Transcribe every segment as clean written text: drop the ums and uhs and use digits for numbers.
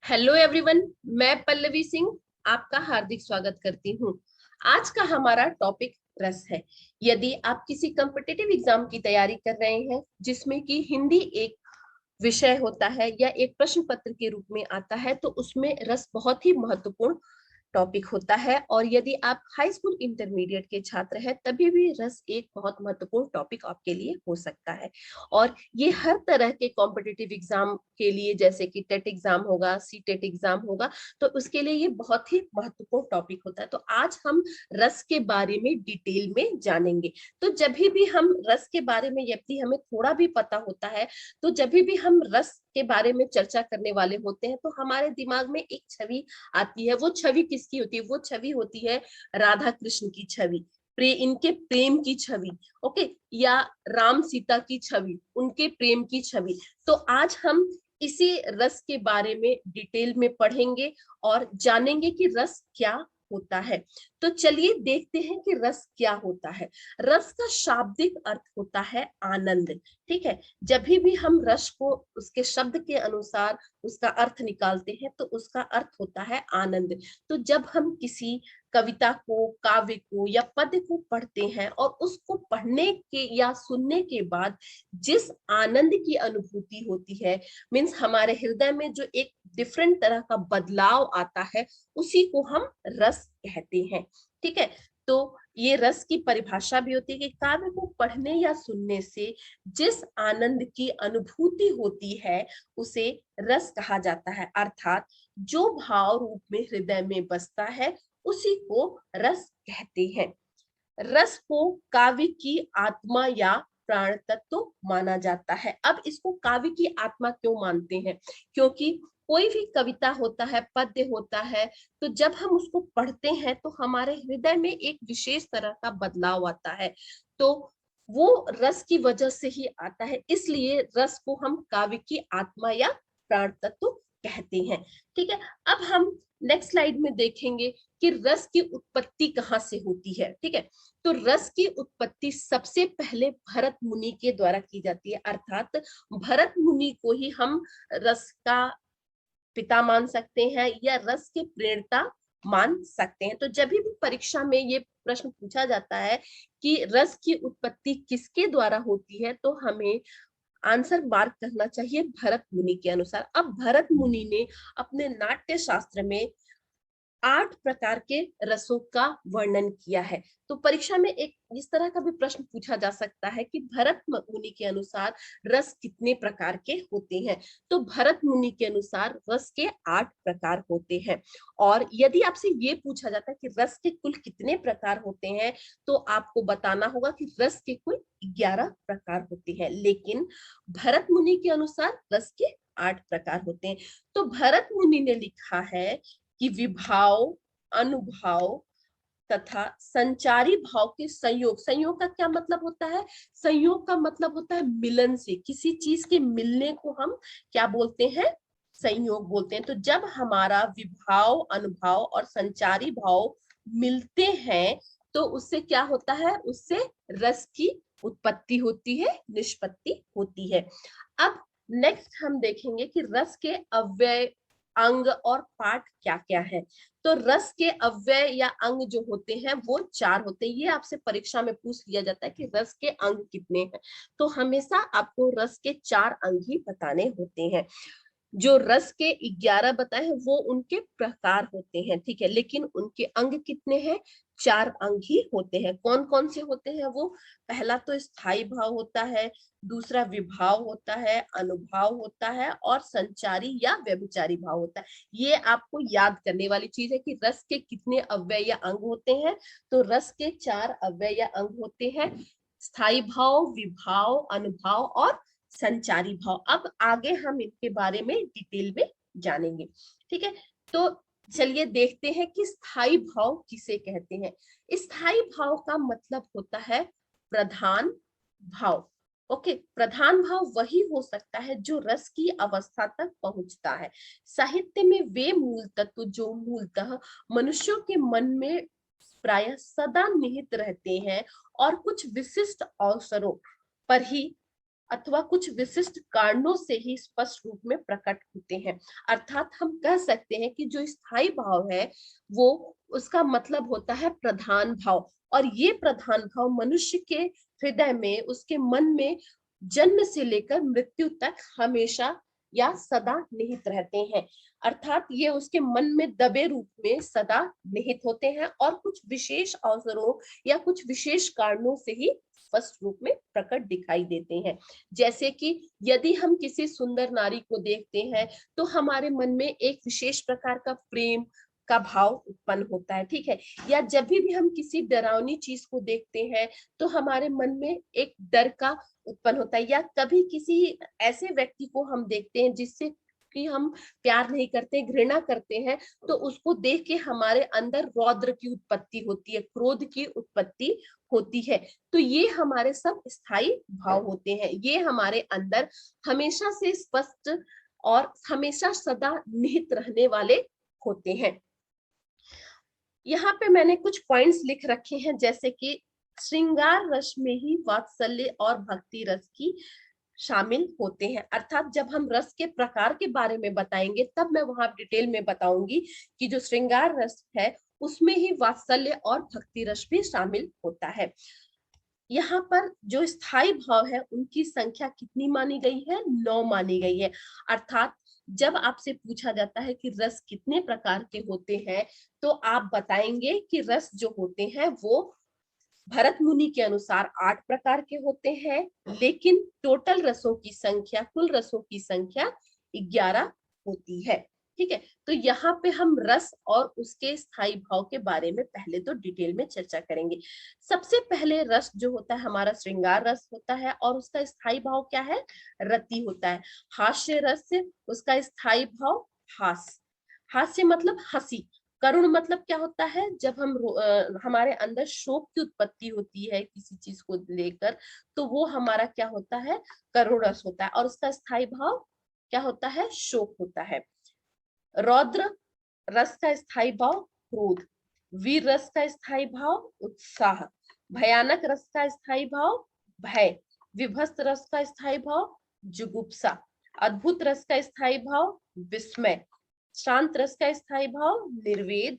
Hello everyone, मैं पल्लवी सिंह आपका हार्दिक स्वागत करती हूँ। आज का हमारा टॉपिक रस है। यदि आप किसी कॉम्पिटिटिव एग्जाम की तैयारी कर रहे हैं जिसमें कि हिंदी एक विषय होता है या एक प्रश्न पत्र के रूप में आता है, तो उसमें रस बहुत ही महत्वपूर्ण टॉपिक होता है। और यदि आप हाई स्कूल इंटरमीडिएट के छात्र हैं तभी भी रस एक बहुत महत्वपूर्ण टॉपिक आपके लिए हो सकता है। और ये हर तरह के कॉम्पिटिटिव एग्जाम के लिए, जैसे कि टेट एग्जाम होगा, सी टेट एग्जाम होगा, तो उसके लिए ये बहुत ही महत्वपूर्ण टॉपिक होता है। तो आज हम रस के बारे में डिटेल में जानेंगे। तो जब भी हम रस के बारे में, यदि हमें थोड़ा भी पता होता है, तो जब भी हम रस के बारे में चर्चा करने वाले होते हैं तो हमारे दिमाग में एक छवि आती है। वो छवि किसकी होती है? वो छवि होती है राधा कृष्ण की छवि, इनके प्रेम की छवि। ओके, या राम सीता की छवि, उनके प्रेम की छवि। तो आज हम इसी रस के बारे में डिटेल में पढ़ेंगे और जानेंगे कि रस क्या होता है। तो चलिए देखते हैं कि रस क्या होता है। रस का शाब्दिक अर्थ होता है आनंद। ठीक है, जब भी हम रस को उसके शब्द के अनुसार उसका अर्थ निकालते हैं तो उसका अर्थ होता है आनंद। तो जब हम किसी कविता को, काव्य को या पद्य को पढ़ते हैं और उसको पढ़ने के या सुनने के बाद जिस आनंद की अनुभूति होती है, मीन्स हमारे हृदय में जो एक डिफरेंट तरह का बदलाव आता है, उसी को हम रस कहते हैं। ठीक है, तो ये रस की परिभाषा भी होती है कि काव्य को पढ़ने या सुनने से जिस आनंद की अनुभूति होती है उसे रस कहा जाता है। अर्थात जो भाव रूप में हृदय में बसता है उसी को रस कहते हैं। रस को काव्य की आत्मा या प्राण तत्व माना जाता है। अब इसको काव्य की आत्मा क्यों मानते हैं? क्योंकि कोई भी कविता होता है, पद्य होता है, तो जब हम उसको पढ़ते हैं तो हमारे हृदय में एक विशेष तरह का बदलाव आता है। तो वो रस की वजह से ही आता है, इसलिए रस को हम काव्य की आत्मा या प्राण तत्व कहते हैं। ठीक है, अब हम नेक्स्ट स्लाइड में देखेंगे कि रस की उत्पत्ति कहाँ से होती है। ठीक है, तो रस की उत्पत्ति सबसे पहले भरत मुनि के द्वारा की जाती है। अर्थात भरत मुनि को ही हम रस का पिता मान सकते हैं या रस के प्रेरणा मान सकते हैं। तो जब भी परीक्षा में ये प्रश्न पूछा जाता है कि रस की उत्पत्ति किसके द्वारा होती है, तो हमें आंसर मार्क करना चाहिए भरत मुनि के अनुसार। अब भरत मुनि ने अपने नाट्य शास्त्र में 8 प्रकार के रसों का वर्णन किया है। तो परीक्षा में एक इस तरह का भी प्रश्न पूछा जा सकता है कि भरत मुनि के अनुसार रस कितने प्रकार के होते हैं। तो भरत मुनि के अनुसार रस के 8 प्रकार होते हैं। और यदि आपसे ये पूछा जाता है कि रस के कुल कितने प्रकार होते हैं, तो आपको बताना होगा कि रस के कुल 11 प्रकार होते हैं, लेकिन भरत मुनि के अनुसार रस के 8 प्रकार होते हैं। तो भरत मुनि ने लिखा है कि विभाव, अनुभाव तथा संचारी भाव के संयोग। संयोग का क्या मतलब होता है? संयोग का मतलब होता है मिलन से, किसी चीज के मिलने को हम क्या बोलते हैं? संयोग बोलते हैं। तो जब हमारा विभाव, अनुभाव और संचारी भाव मिलते हैं तो उससे क्या होता है? उससे रस की उत्पत्ति होती है, निष्पत्ति होती है। अब नेक्स्ट हम देखेंगे कि रस के अव्यय, अंग और पाठ क्या क्या है। तो रस के अव्यय या अंग जो होते हैं वो 4 होते हैं। ये आपसे परीक्षा में पूछ लिया जाता है कि रस के अंग कितने हैं, तो हमेशा आपको रस के 4 अंग ही बताने होते हैं। जो रस के 11 बताए हैं वो उनके प्रकार होते हैं। ठीक है, लेकिन उनके अंग कितने हैं? 4 अंग ही होते हैं। कौन कौन से होते हैं वो? पहला तो स्थायी भाव होता है, दूसरा विभाव होता है, अनुभाव होता है और संचारी या व्यभिचारी भाव होता है। ये आपको याद करने वाली चीज है कि रस के कितने अव्यय या अंग होते हैं। तो रस के 4 अव्यय या अंग होते हैं, स्थायी भाव, विभाव, अनुभाव और संचारी भाव। अब आगे हम इनके बारे में डिटेल में जानेंगे। ठीक है, तो चलिए देखते हैं कि स्थायी भाव किसे कहते हैं। स्थायी भाव का मतलब होता है प्रधान भाव। ओके, प्रधान भाव वही हो सकता है जो रस की अवस्था तक पहुंचता है। साहित्य में वे मूल तत्व जो मूलतः मनुष्यों के मन में प्राय सदा निहित रहते हैं और कुछ विशिष्ट अवसरों पर ही अथवा कुछ विशिष्ट कारणों से ही स्पष्ट रूप में प्रकट होते हैं। अर्थात हम कह सकते हैं कि जो स्थायी भाव है वो उसका मतलब होता है प्रधान भाव, और ये प्रधान भाव मनुष्य के हृदय में, उसके मन में जन्म से लेकर मृत्यु तक हमेशा या सदा निहित रहते हैं। अर्थात ये उसके मन में दबे रूप में सदा निहित होते हैं और कुछ विशेष अवसरों या कुछ विशेष कारणों से ही स्पष्ट रूप में प्रकट दिखाई देते हैं। जैसे कि यदि हम किसी सुंदर नारी को देखते हैं तो हमारे मन में एक विशेष प्रकार का प्रेम का भाव उत्पन्न होता है, ठीक है। या जब भी हम किसी डरावनी चीज को देखते हैं तो हमारे मन में एक डर का उत्पन्न होता है। या कभी किसी ऐसे व्यक्ति को हम देखते हैं जिससे कि हम प्यार नहीं करते, घृणा करते हैं, तो उसको देख के हमारे अंदर रौद्र की उत्पत्ति होती है, क्रोध की उत्पत्ति होती है। तो ये हमारे सब स्थायी भाव होते हैं, ये हमारे अंदर हमेशा से स्पष्ट और हमेशा सदा निहित रहने वाले होते हैं। यहाँ पे मैंने कुछ पॉइंट्स लिख रखे हैं, जैसे कि श्रृंगार रस में ही वात्सल्य और भक्ति रस की शामिल होते हैं। अर्थात जब हम रस के प्रकार के बारे में बताएंगे तब मैं वहां डिटेल में बताऊंगी कि जो श्रृंगार रस है उसमें ही वात्सल्य और भक्ति रस भी शामिल होता है। यहाँ पर जो स्थायी भाव है उनकी संख्या कितनी मानी गई है? 9 मानी गई है। अर्थात जब आपसे पूछा जाता है कि रस कितने प्रकार के होते हैं तो आप बताएंगे कि रस जो होते हैं वो भरत मुनि के अनुसार 8 प्रकार के होते हैं, लेकिन टोटल रसों की संख्या, कुल रसों की संख्या 11 होती है, ठीक है। तो यहाँ पे हम रस और उसके स्थायी भाव के बारे में पहले तो डिटेल में चर्चा करेंगे। सबसे पहले रस जो होता है हमारा श्रृंगार रस होता है और उसका स्थायी भाव क्या है? रति होता है। हास्य रस से उसका स्थायी भाव हास्य, हास्य मतलब हंसी। करुण मतलब क्या होता है? जब हम हमारे अंदर शोक की उत्पत्ति होती है किसी चीज को लेकर, तो वो हमारा क्या होता है? करुण रस होता है और उसका स्थायी भाव क्या होता है? शोक होता है। रौद्र रस का स्थायी भाव क्रोध, वीर रस का स्थायी भाव उत्साह, भयानक रस का स्थायी भाव भय, विभत्स रस का स्थायी भाव जुगुप्सा, अद्भुत रस का स्थायी भाव विस्मय, शांत रस का स्थायी भाव निर्वेद,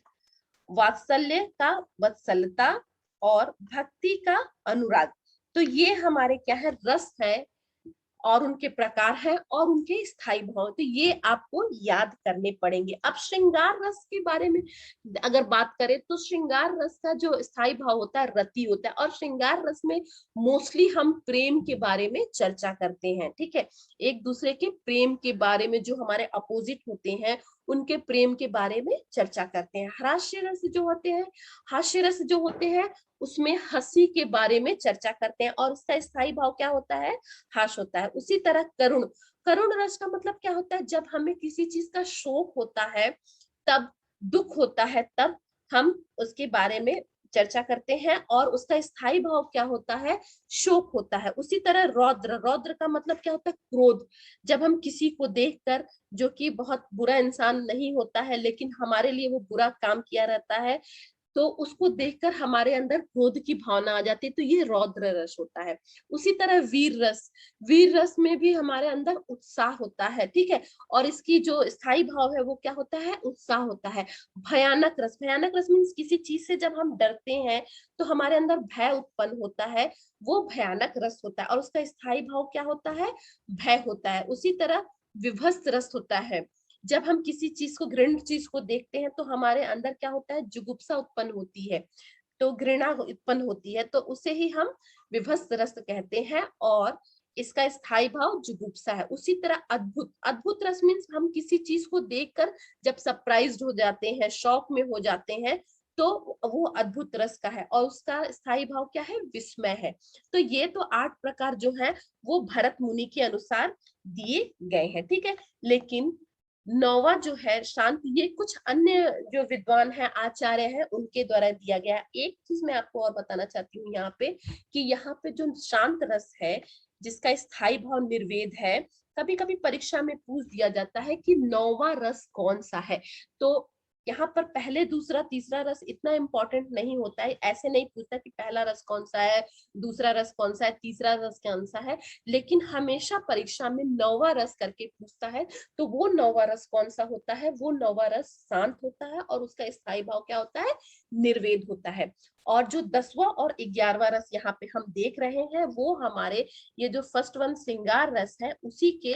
वात्सल्य का वत्सलता और भक्ति का अनुराग। तो ये हमारे क्या है? रस है और उनके प्रकार हैं और उनके स्थायी भाव, तो ये आपको याद करने पड़ेंगे। अब श्रृंगार रस के बारे में अगर बात करें तो श्रृंगार रस का जो स्थायी भाव होता है रति होता है, और श्रृंगार रस में मोस्टली हम प्रेम के बारे में चर्चा करते हैं, ठीक है। एक दूसरे के प्रेम के बारे में, जो हमारे अपोजिट होते हैं उनके प्रेम के बारे में चर्चा करते हैं। हास्य रस जो होते हैं, हास्य रस जो होते हैं उसमें हंसी के बारे में चर्चा करते हैं और उसका स्थायी भाव क्या होता है? हाश होता है। उसी तरह करुण, करुण रस का मतलब क्या होता है? जब हमें किसी चीज का शोक होता है, तब दुख होता है, तब हम उसके बारे में चर्चा करते हैं और उसका स्थायी भाव क्या होता है? शोक होता है। उसी तरह रौद्र, रौद्र का मतलब क्या होता है? क्रोध। जब हम किसी को देखकर, जो कि बहुत बुरा इंसान नहीं होता है लेकिन हमारे लिए वो बुरा काम किया रहता है, तो उसको देखकर हमारे अंदर क्रोध की भावना आ जाती है, तो ये रौद्र रस होता है। उसी तरह वीर रस, वीर रस में भी हमारे अंदर उत्साह होता है, ठीक है। और इसकी जो स्थायी भाव है वो क्या होता है? उत्साह होता है। भयानक रस, भयानक रस मीन्स किसी चीज से जब हम डरते हैं तो हमारे अंदर भय उत्पन्न होता है, वो भयानक रस होता है और उसका स्थायी भाव क्या होता है? भय होता है। उसी तरह विभत्स रस होता है। जब हम किसी चीज को, घृणित चीज को देखते हैं तो हमारे अंदर क्या होता है? जुगुप्सा उत्पन्न होती है, तो घृणा उत्पन्न होती है, तो उसे ही हम विभत्स रस कहते हैं और इसका स्थायी भाव जुगुप्सा है। उसी तरह अद्भुत, अद्भुत रस मीन्स हम किसी चीज को देखकर जब सरप्राइज्ड हो जाते हैं, शॉक में हो जाते हैं, तो वो अद्भुत रस का है और उसका स्थायी भाव क्या है? विस्मय है। तो ये तो 8 प्रकार जो है वो भरत मुनि के अनुसार दिए गए हैं, ठीक है। लेकिन 9वां जो है शांत, ये कुछ अन्य जो विद्वान है, आचार्य है, उनके द्वारा दिया गया। एक चीज मैं आपको और बताना चाहती हूँ यहाँ पे, कि यहाँ पे जो शांत रस है जिसका स्थायी भाव निर्वेद है, कभी कभी परीक्षा में पूछ दिया जाता है कि 9वां रस कौन सा है। तो यहाँ पर पहले दूसरा तीसरा रस इतना इंपॉर्टेंट नहीं होता है, ऐसे नहीं पूछता कि पहला रस कौन सा है, दूसरा रस कौन सा है, तीसरा रस कौन सा है, लेकिन हमेशा परीक्षा में नौवा रस करके पूछता है। तो वो नौवा रस कौन सा होता है, वो नौवा रस शांत होता है और उसका स्थायी भाव क्या होता है, निर्वेद होता है। और जो 10वां और 11वां रस यहाँ पे हम देख रहे हैं वो हमारे ये जो फर्स्ट वन श्रृंगार रस है उसी के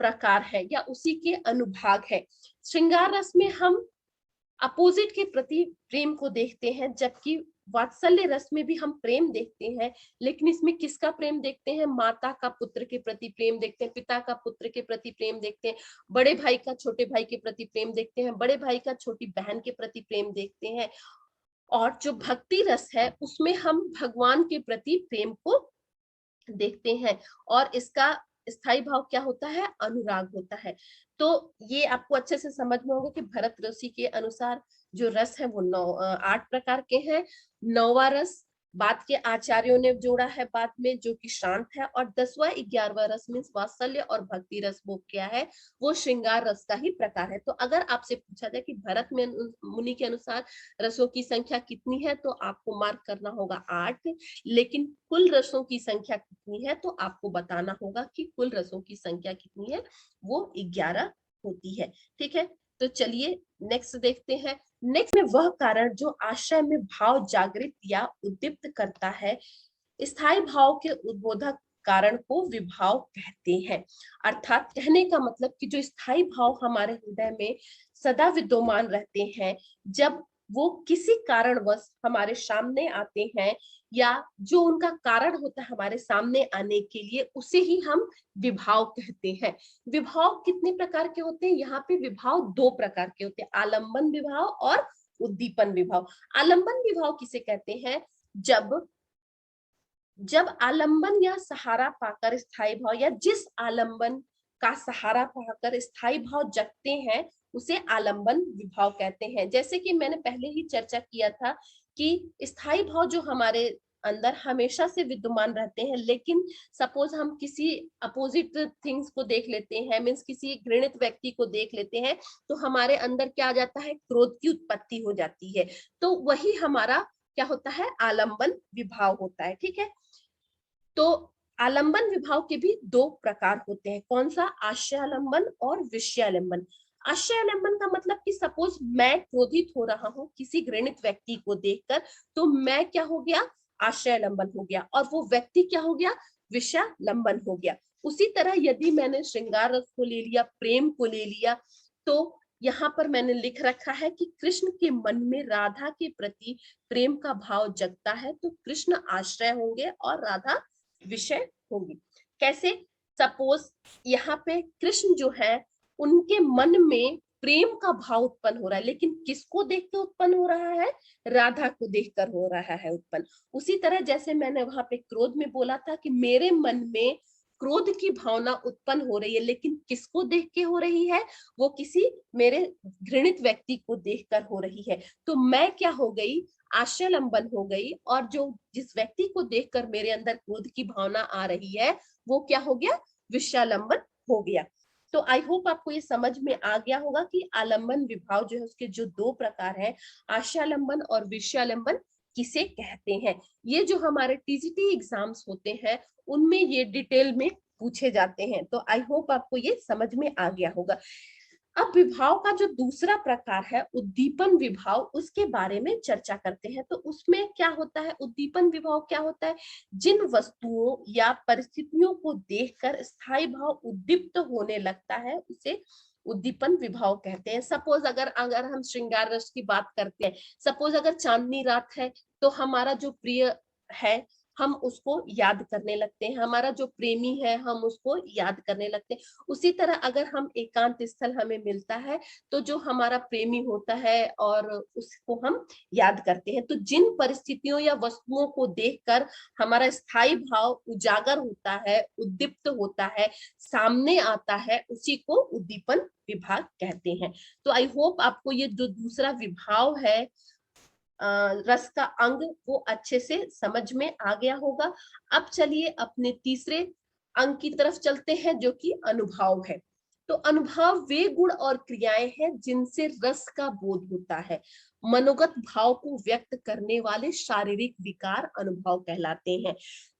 प्रकार है या उसी के अनुभाग है। श्रृंगार रस में हम अपोजिट के प्रति प्रेम को देखते हैं, जबकि वात्सल्य रस में भी हम प्रेम देखते हैं, लेकिन इसमें किसका प्रेम देखते हैं, माता का पुत्र के प्रति प्रेम देखते हैं, पिता का पुत्र के प्रति प्रेम देखते हैं, बड़े भाई का छोटे भाई के प्रति प्रेम देखते हैं, बड़े भाई का छोटी बहन के प्रति प्रेम देखते हैं। और जो भक्ति रस है उसमें हम भगवान के प्रति प्रेम को देखते हैं और इसका स्थायी भाव क्या होता है, अनुराग होता है। तो ये आपको अच्छे से समझ में होगा कि भरत ऋषि के अनुसार जो रस है वो 8 प्रकार के हैं। 9वां रस बाद के आचार्यों ने जोड़ा है बाद में, जो कि शांत है, और 10वां 11वां रस में वात्सल्य और भक्ति रस वो क्या है, वो श्रृंगार रस का ही प्रकार है। तो अगर आपसे पूछा जाए कि भरत में मुनि के अनुसार रसों की संख्या कितनी है, तो आपको मार्क करना होगा 8, लेकिन कुल रसों की संख्या कितनी है तो आपको बताना होगा कि कुल रसों की संख्या कितनी है, वो 11 होती है। ठीक है, तो चलिए नेक्स्ट देखते हैं। नेक्स्ट में वह कारण जो आशय में भाव जागृत या उद्दीप्त करता है, स्थायी भाव के उद्बोधक कारण को विभाव कहते हैं। अर्थात कहने का मतलब कि जो स्थायी भाव हमारे हृदय में सदा विद्यमान रहते हैं, जब वो किसी कारणवश हमारे सामने आते हैं या जो उनका कारण होता है हमारे सामने आने के लिए, उसे ही हम विभाव कहते हैं। विभाव कितने प्रकार के होते हैं, यहाँ पे विभाव 2 प्रकार के होते हैं, आलंबन विभाव और उद्दीपन विभाव। आलंबन विभाव किसे कहते हैं, जब आलंबन या सहारा पाकर स्थायी भाव या जिस आलंबन का सहारा पाकर स्थायी भाव जगते हैं उसे आलंबन विभाव कहते हैं। जैसे कि मैंने पहले ही चर्चा किया था कि स्थायी भाव जो हमारे अंदर हमेशा से विद्यमान रहते हैं, लेकिन सपोज हम किसी अपोजिट थिंग्स को देख लेते हैं, मीन्स किसी घृणित व्यक्ति को देख लेते हैं, तो हमारे अंदर क्या आ जाता है, क्रोध की उत्पत्ति हो जाती है। तो वही हमारा क्या होता है, आलंबन विभाव होता है। ठीक है, तो आलंबन विभाव के भी 2 प्रकार होते हैं। कौन सा, आशयालंबन और विषयालंबन। आशयालंबन का मतलब कि सपोज मैं क्रोधित हो रहा हूं किसी घृणित व्यक्ति को देखकर, तो मैं क्या हो गया, आशयालंबन हो गया, और वो व्यक्ति क्या हो गया, विषयालंबन हो गया। उसी तरह यदि मैंने श्रृंगार रस को ले लिया, प्रेम को ले लिया, तो यहाँ पर मैंने लिख रखा है कि कृष्ण के मन में राधा के प्रति प्रेम का भाव जगता है, तो कृष्ण आश्रय होंगे और राधा विषय होगी। कैसे, सपोज यहाँ पे कृष्ण जो है उनके मन में प्रेम का भाव उत्पन्न हो रहा है, लेकिन किसको देख के उत्पन्न हो रहा है, राधा को देखकर हो रहा है उत्पन्न। उसी तरह जैसे मैंने वहां पे क्रोध में बोला था कि मेरे मन में क्रोध की भावना उत्पन्न हो रही है, लेकिन किसको देख के हो रही है, वो किसी मेरे घृणित व्यक्ति को देखकर हो रही है। तो मैं क्या हो गई, आशयलंबन हो गई, और जो जिस व्यक्ति को देखकर मेरे अंदर क्रोध की भावना आ रही है वो क्या हो गया, विषयालंबन हो गया। तो आई होप आपको ये समझ में आ गया होगा कि आलंबन विभाव जो है उसके जो 2 प्रकार है, आशयालंबन और विषयालंबन, किसे कहते हैं। ये जो हमारे टीजीटी एग्जाम्स होते हैं उनमें ये डिटेल में पूछे जाते हैं। तो आई होप आपको ये समझ में आ गया होगा। अब विभाव का जो दूसरा प्रकार है उद्दीपन विभाव, उसके बारे में चर्चा करते हैं। तो उसमें क्या होता है, उद्दीपन विभाव क्या होता है, जिन वस्तुओं या परिस्थितियों को देखकर स्थायी भाव उद्दीप्त होने लगता है उसे उद्दीपन विभाव कहते हैं। सपोज अगर हम श्रृंगार रस की बात करते हैं, सपोज अगर चांदनी रात है तो हमारा जो प्रिय है हम उसको याद करने लगते हैं, हमारा जो प्रेमी है हम उसको याद करने लगते हैं। उसी तरह अगर हम एकांत स्थल हमें मिलता है तो जो हमारा प्रेमी होता है और उसको हम याद करते हैं। तो जिन परिस्थितियों या वस्तुओं को देखकर हमारा स्थायी भाव उजागर होता है, उद्दीप्त होता है, सामने आता है, उसी को उद्दीपन विभाग कहते हैं। तो आई होप आपको ये जो दूसरा विभाव है रस का अंग वो अच्छे से समझ में आ गया होगा। अब चलिए अपने तीसरे अंग की तरफ चलते हैं जो कि अनुभाव है। तो अनुभाव वे गुण और क्रियाएं हैं जिनसे रस का बोध होता है। मनोगत भाव को व्यक्त करने वाले शारीरिक विकार अनुभव कहलाते हैं।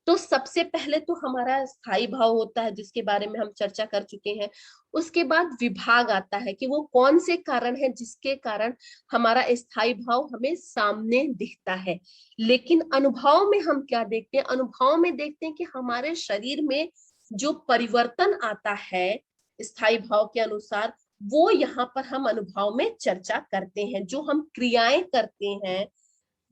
तो सबसे पहले तो हमारा स्थायी भाव होता है, जिसके बारे में हम चर्चा कर चुके हैं। उसके बाद विभाग आता है कि वो कौन से कारण है जिसके कारण हमारा स्थायी भाव हमें सामने दिखता है। लेकिन अनुभव में हम क्या देखते हैं? अनुभव में देखते हैं कि हमारे शरीर में जो परिवर्तन आता है स्थायी भाव के अनुसार, वो यहाँ पर हम अनुभव में चर्चा करते हैं। जो हम क्रियाएं करते हैं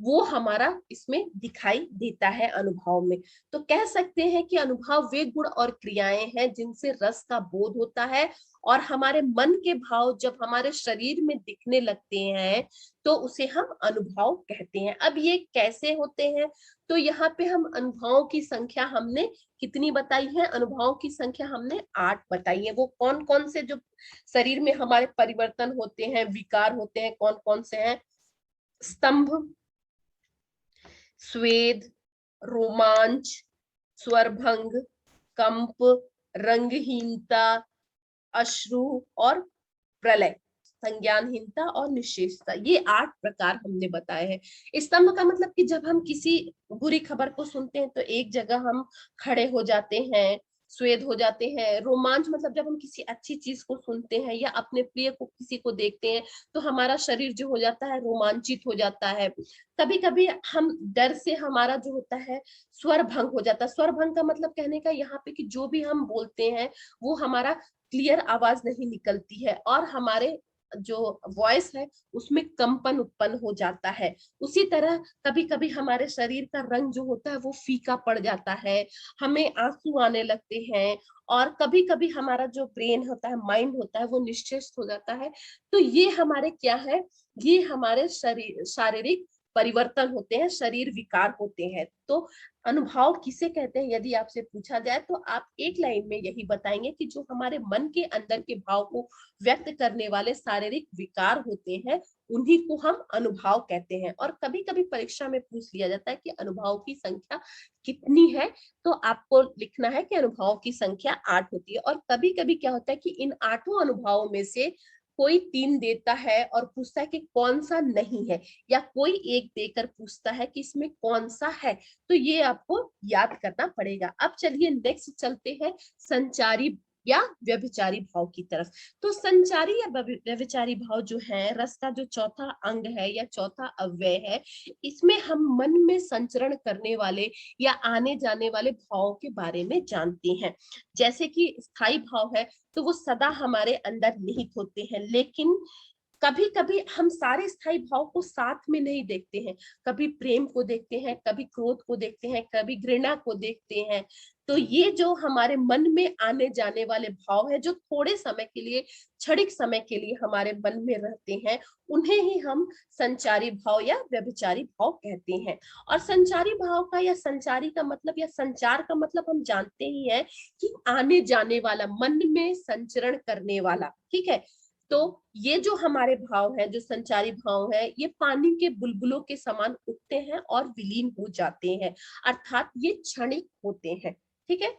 वो हमारा इसमें दिखाई देता है अनुभव में। तो कह सकते हैं कि अनुभव वे गुण और क्रियाएं हैं जिनसे रस का बोध होता है, और हमारे मन के भाव जब हमारे शरीर में दिखने लगते हैं तो उसे हम अनुभव कहते हैं। अब ये कैसे होते हैं? तो यहाँ पे हम अनुभवों की संख्या हमने कितनी बताई है? अनुभवों की संख्या हमने 8 बताई है। वो कौन कौन से जो शरीर में हमारे परिवर्तन होते हैं, विकार होते हैं, कौन कौन से हैं? स्तंभ, स्वेद, रोमांच, स्वरभंग, कंप, रंगहीनता, अश्रु और प्रलय, संज्ञानहीनता और निश्चेषता। ये 8 प्रकार हमने बताए हैं। स्तंभ का मतलब कि जब हम किसी बुरी खबर को सुनते हैं तो एक जगह हम खड़े हो जाते हैं, स्वेद हो जाते हैं। रोमांच मतलब जब हम किसी अच्छी चीज को सुनते हैं या अपने प्रिय को किसी को देखते हैं तो हमारा शरीर जो हो जाता है रोमांचित हो जाता है। कभी कभी हम डर से हमारा जो होता है स्वर भंग हो जाता है। स्वर भंग का मतलब कहने का यहाँ पे कि जो भी हम बोलते हैं वो हमारा क्लियर आवाज नहीं निकलती है और हमारे जो वॉइस है उसमें कंपन उत्पन्न हो जाता है। उसी तरह कभी कभी हमारे शरीर का रंग जो होता है वो फीका पड़ जाता है, हमें आंसू आने लगते हैं, और कभी कभी हमारा जो ब्रेन होता है, माइंड होता है, वो निश्चेष्ट हो जाता है। तो ये हमारे क्या है? ये हमारे शरीर शारीरिक परिवर्तन होते हैं, शरीर विकार होते हैं। तो अनुभव किसे कहते हैं यदि आपसे पूछा जाए तो आप एक लाइन में यही बताएंगे कि जो हमारे मन के अंदर के भाव को व्यक्त करने वाले शारीरिक विकार होते हैं उन्हीं को हम अनुभव कहते हैं। और कभी कभी परीक्षा में पूछ लिया जाता है कि अनुभव की संख्या कितनी है, तो आपको लिखना है कि अनुभव की संख्या 8 होती है। और कभी कभी क्या होता है कि इन 8 अनुभवों में से कोई 3 देता है और पूछता है कि कौन सा नहीं है, या कोई एक देकर पूछता है कि इसमें कौन सा है। तो ये आपको याद करना पड़ेगा। अब चलिए नेक्स्ट चलते हैं संचारी या व्यभिचारी भाव की तरफ। तो संचारी या व्यभिचारी भाव जो है, रस का जो चौथा अंग है या चौथा अव्यय है, इसमें हम मन में संचरण करने वाले या आने जाने वाले भावों के बारे में जानते हैं। जैसे कि स्थायी भाव है तो वो सदा हमारे अंदर निहित होते हैं, लेकिन कभी कभी हम सारे स्थायी भाव को साथ में नहीं देखते हैं। कभी प्रेम को देखते हैं, कभी क्रोध को देखते हैं, कभी घृणा को देखते हैं। तो ये जो हमारे मन में आने जाने वाले भाव है, जो थोड़े समय के लिए, क्षणिक समय के लिए हमारे मन में रहते हैं, उन्हें ही हम संचारी भाव या व्यभिचारी भाव कहते हैं। और संचारी भाव का या संचारी का मतलब या संचार का मतलब हम जानते ही हैं कि आने जाने वाला, मन में संचरण करने वाला। ठीक है? तो ये जो हमारे भाव है, जो संचारी भाव है, ये पानी के बुलबुलों के समान उठते हैं और विलीन हो जाते हैं, अर्थात ये क्षणिक होते हैं। ठीक है?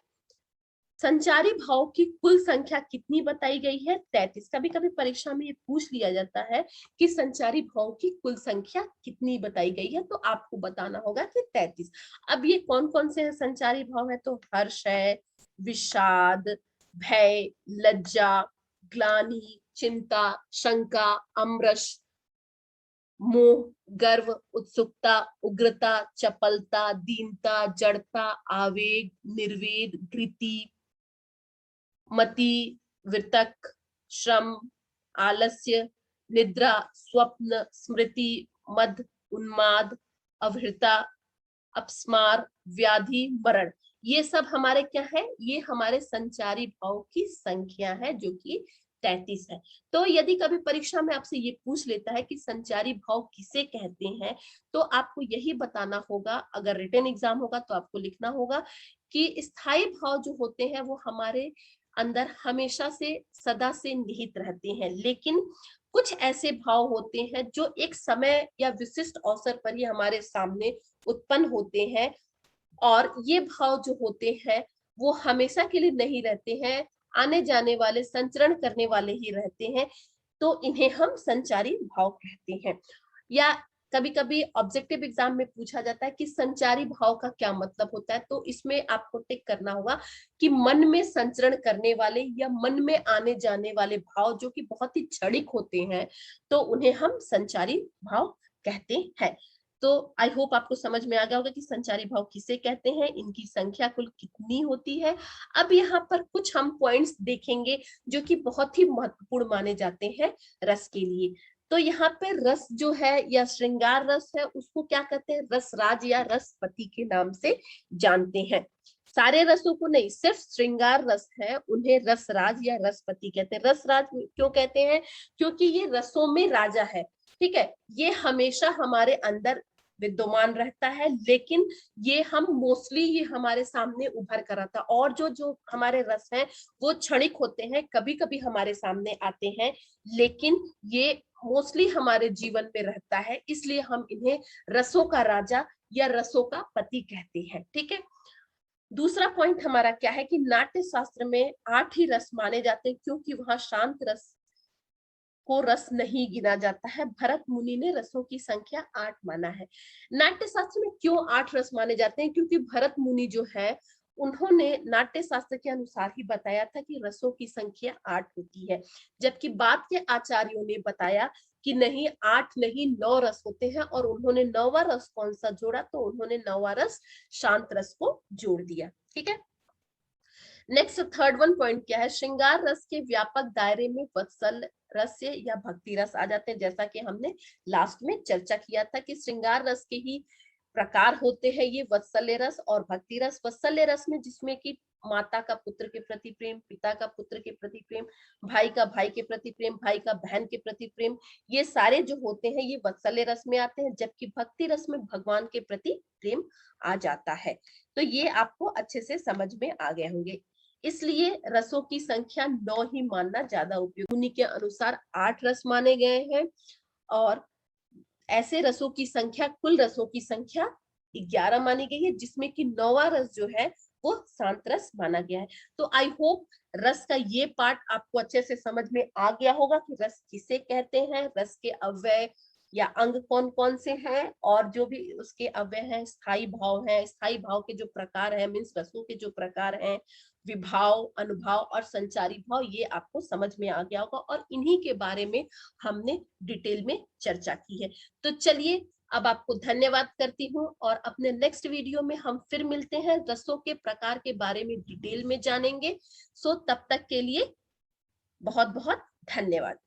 संचारी भाव की कुल संख्या कितनी बताई गई है? 33। कभी कभी परीक्षा में ये पूछ लिया जाता है कि संचारी भाव की कुल संख्या कितनी बताई गई है, तो आपको बताना होगा कि 33। अब ये कौन कौन से संचारी भाव है? तो हर्ष है, विषाद, भय, लज्जा, ग्लानि, चिंता, शंका, अमरस, मोह, गर्व, उत्सुकता, उग्रता, चपलता, दीनता, जड़ता, आवेग, निर्वेद, धृति, मति, वितक, श्रम, आलस्य, निद्रा, स्वप्न, स्मृति, मद, उन्माद, अवहृता, अपस्मार, व्याधि, मरण। ये सब हमारे क्या है? ये हमारे संचारी भाव की संख्या है जो कि 33 है। तो यदि कभी परीक्षा में आपसे ये पूछ लेता है कि संचारी भाव किसे कहते हैं, तो आपको यही बताना होगा। अगर रिटन एग्जाम होगा तो आपको लिखना होगा कि स्थायी भाव जो होते हैं वो हमारे अंदर हमेशा से, सदा से निहित रहते हैं, लेकिन कुछ ऐसे भाव होते हैं जो एक समय या विशिष्ट अवसर पर ही हमारे सामने उत्पन्न होते हैं, और ये भाव जो होते हैं वो हमेशा के लिए नहीं रहते हैं, आने जाने वाले, संचरण करने वाले ही रहते हैं, तो इन्हें हम संचारी भाव कहते हैं। या कभी कभी ऑब्जेक्टिव एग्जाम में पूछा जाता है कि संचारी भाव का क्या मतलब होता है, तो इसमें आपको टिक करना होगा कि मन में संचरण करने वाले या मन में आने जाने वाले भाव जो कि बहुत ही क्षणिक होते हैं, तो उन्हें हम संचारी भाव कहते हैं। तो आई होप आपको समझ में आ गया होगा कि संचारी भाव किसे कहते हैं, इनकी संख्या कुल कितनी होती है। अब यहाँ पर कुछ हम पॉइंट्स देखेंगे जो कि बहुत ही महत्वपूर्ण माने जाते हैं रस के लिए। तो यहाँ पे रस जो है या श्रृंगार रस है, उसको क्या कहते हैं, रसराज या रसपति के नाम से जानते हैं। सारे रसों को नहीं, सिर्फ श्रृंगार रस है उन्हें रसराज या रसपति कहते हैं। रसराज क्यों कहते हैं, क्योंकि ये रसों में राजा है, ठीक है। ये हमेशा हमारे अंदर विद्यमान रहता है, लेकिन ये हम मोस्टली ये हमारे सामने उभर कर आता है। और जो जो हमारे रस हैं वो क्षणिक होते हैं, कभी कभी हमारे सामने आते हैं, लेकिन ये मोस्टली हमारे जीवन में रहता है, इसलिए हम इन्हें रसों का राजा या रसों का पति कहते हैं, ठीक है। दूसरा पॉइंट हमारा क्या है कि नाट्य शास्त्र में 8 ही रस माने जाते हैं, क्योंकि वहां शांत रस को रस नहीं गिना जाता है। भरत मुनि ने रसों की संख्या 8 माना है। नाट्य शास्त्र में क्यों 8 रस माने जाते हैं, क्योंकि भरत मुनि जो है उन्होंने नाट्य शास्त्र के अनुसार ही बताया था कि रसों की संख्या 8 होती है, जबकि बाद के आचार्यों ने बताया कि नहीं, 8 नहीं 9 रस होते हैं। और उन्होंने 9वां रस कौन सा जोड़ा, तो उन्होंने 9वां रस शांत रस को जोड़ दिया, ठीक है। नेक्स्ट थर्ड वन पॉइंट क्या है, श्रृंगार रस के व्यापक दायरे में वत्सल रस या भक्ति रस आ जाते हैं। जैसा कि हमने लास्ट में चर्चा किया था कि श्रृंगार रस के ही प्रकार होते हैं ये वत्सल्य रस और भक्ति रस। वत्सल्य रस में जिसमें कि माता का पुत्र के प्रति प्रेम, पिता का पुत्र के प्रति प्रेम, भाई का भाई के प्रति प्रेम, भाई का बहन के प्रति प्रेम, ये सारे जो होते हैं ये वत्सल्य रस में आते हैं। जबकि भक्ति रस में भगवान के प्रति प्रेम आ जाता है। तो ये आपको अच्छे से समझ में आ गए होंगे। इसलिए रसों की संख्या 9 ही मानना ज्यादा उपयुक्त। उन्हीं के अनुसार 8 रस माने गए हैं, और ऐसे रसों की संख्या, कुल रसों की संख्या 11 मानी गई है, जिसमें कि 9वां रस जो है वो शांत रस माना गया है। तो आई होप रस का ये पार्ट आपको अच्छे से समझ में आ गया होगा कि रस किसे कहते हैं, रस के अव्यय या अंग कौन कौन से हैं, और जो भी उसके अव्यय हैं, स्थायी भाव हैं, स्थायी भाव के जो प्रकार हैं, मीन्स रसों के जो प्रकार हैं, विभाव, अनुभाव और संचारी भाव, ये आपको समझ में आ गया होगा। और इन्हीं के बारे में हमने डिटेल में चर्चा की है। तो चलिए अब आपको धन्यवाद करती हूँ, और अपने नेक्स्ट वीडियो में हम फिर मिलते हैं, रसों के प्रकार के बारे में डिटेल में जानेंगे। सो तब तक के लिए बहुत बहुत धन्यवाद।